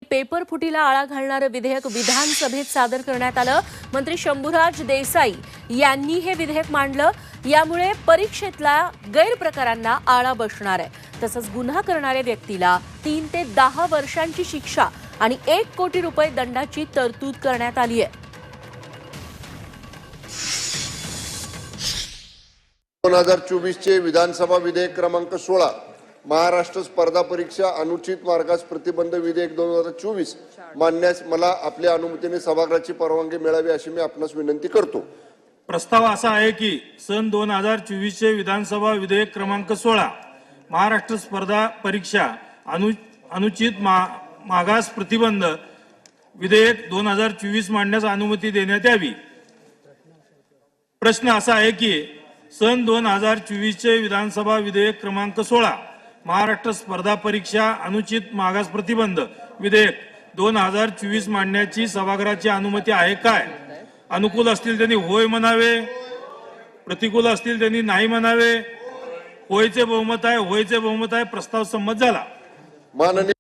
Paper फुटीला आळा घालणारे विधेयक विधानसभेत सादर करण्यात आलं। मंत्री शंभूराज देसाई यांनी हे विधेयक मांडलं। यामुळे परीक्षेतल्या गैरप्रकारांना आळा बसणार आहे। तसंच गुन्हा करणाऱ्या व्यक्तीला 3 ते 10 वर्षांची शिक्षा आणि 1 कोटी रुपये दंडाची तरतूद करण्यात आली आहे। 2024 चे विधानसभा विधेयक क्रमांक 16 महाराष्ट्र स्पर्धा परीक्षा अनुचित मार्गास प्रतिबंध विधेयक 2024 मांडण्यास मला आपल्या अनुमतीने सभागृहाची परवानगी मिळावी अशी मी आपणास विनंती करतो। प्रस्ताव असा आहे की सन 2024 चे विधानसभा विधेयक क्रमांक 16 महाराष्ट्र स्पर्धा परीक्षा अनुचित मागास प्रतिबंध विधेयक 2024 मांडण्यास अनुमती देण्यात यावी। प्रश्न असा आहे की सन 2024 चे विधानसभा विधेयक क्रमांक 16 महाराष्ट्र स्पर्धा परीक्षा अनुचित मागास प्रतिबंध विधेयक 2024 मांडण्याची सभागृहाची अनुमती आहे काय? अनुकूल असतील त्यांनी होय म्हणावे, प्रतिकूल असतील त्यांनी नाही म्हणावे। होयचे बहुमत आहे, होयचे बहुमत आहे। प्रस्ताव संमत झाला। माननीय